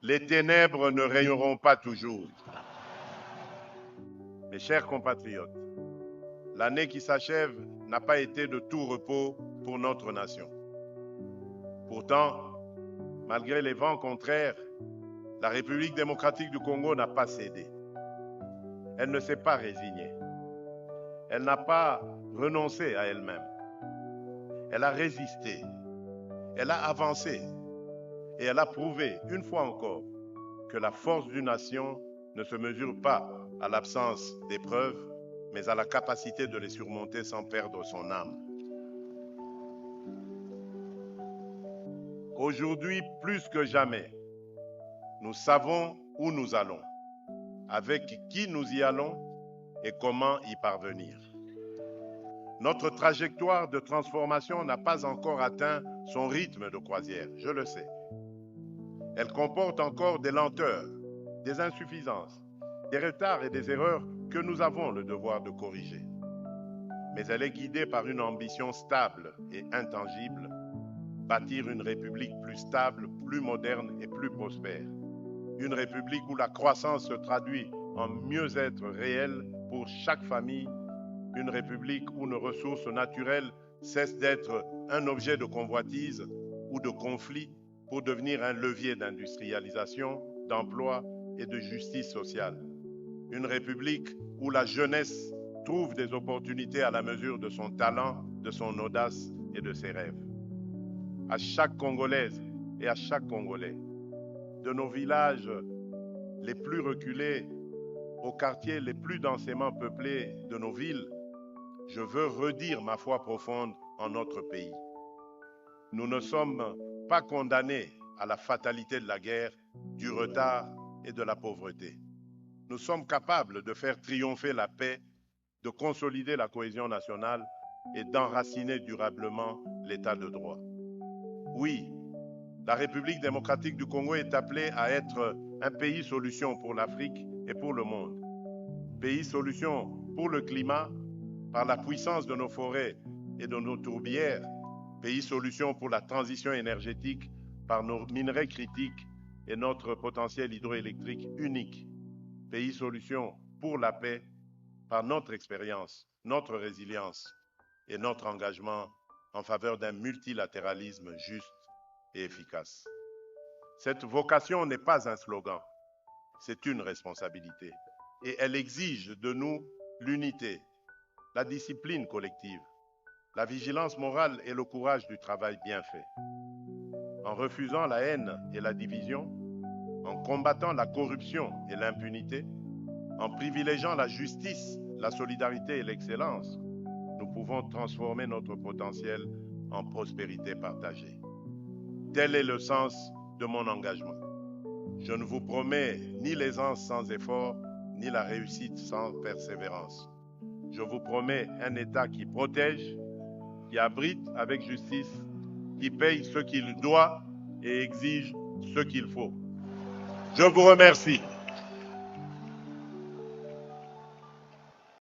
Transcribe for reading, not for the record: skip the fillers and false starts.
les ténèbres ne régneront pas toujours. Mes chers compatriotes, l'année qui s'achève n'a pas été de tout repos pour notre nation. Pourtant, malgré les vents contraires, la République démocratique du Congo n'a pas cédé. Elle ne s'est pas résignée. Elle n'a pas renoncé à elle-même. Elle a résisté. Elle a avancé. Et elle a prouvé, une fois encore, que la force d'une nation ne se mesure pas à l'absence d'épreuves, mais à la capacité de les surmonter sans perdre son âme. Aujourd'hui, plus que jamais, nous savons où nous allons, avec qui nous y allons et comment y parvenir. Notre trajectoire de transformation n'a pas encore atteint son rythme de croisière, je le sais. Elle comporte encore des lenteurs, des insuffisances, des retards et des erreurs que nous avons le devoir de corriger. Mais elle est guidée par une ambition stable et intangible, bâtir une république plus stable, plus moderne et plus prospère. Une république où la croissance se traduit en mieux-être réel pour chaque famille. Une république où nos ressources naturelles cessent d'être un objet de convoitise ou de conflit pour devenir un levier d'industrialisation, d'emploi et de justice sociale. Une république où la jeunesse trouve des opportunités à la mesure de son talent, de son audace et de ses rêves. À chaque Congolaise et à chaque Congolais, de nos villages les plus reculés aux quartiers les plus densément peuplés de nos villes, je veux redire ma foi profonde en notre pays. Nous ne sommes pas condamnés à la fatalité de la guerre, du retard et de la pauvreté. Nous sommes capables de faire triompher la paix, de consolider la cohésion nationale et d'enraciner durablement l'état de droit. Oui, la République démocratique du Congo est appelée à être un pays solution pour l'Afrique et pour le monde. Pays solution pour le climat, par la puissance de nos forêts et de nos tourbières. Pays solution pour la transition énergétique, par nos minerais critiques et notre potentiel hydroélectrique unique. Pays solution pour la paix, par notre expérience, notre résilience et notre engagement en faveur d'un multilatéralisme juste et efficace. Cette vocation n'est pas un slogan, c'est une responsabilité. Et elle exige de nous l'unité, la discipline collective, la vigilance morale et le courage du travail bien fait. En refusant la haine et la division, en combattant la corruption et l'impunité, en privilégiant la justice, la solidarité et l'excellence, nous pouvons transformer notre potentiel en prospérité partagée. Tel est le sens de mon engagement. Je ne vous promets ni l'aisance sans effort, ni la réussite sans persévérance. Je vous promets un État qui protège, qui abrite avec justice, qui paye ce qu'il doit et exige ce qu'il faut. Je vous remercie.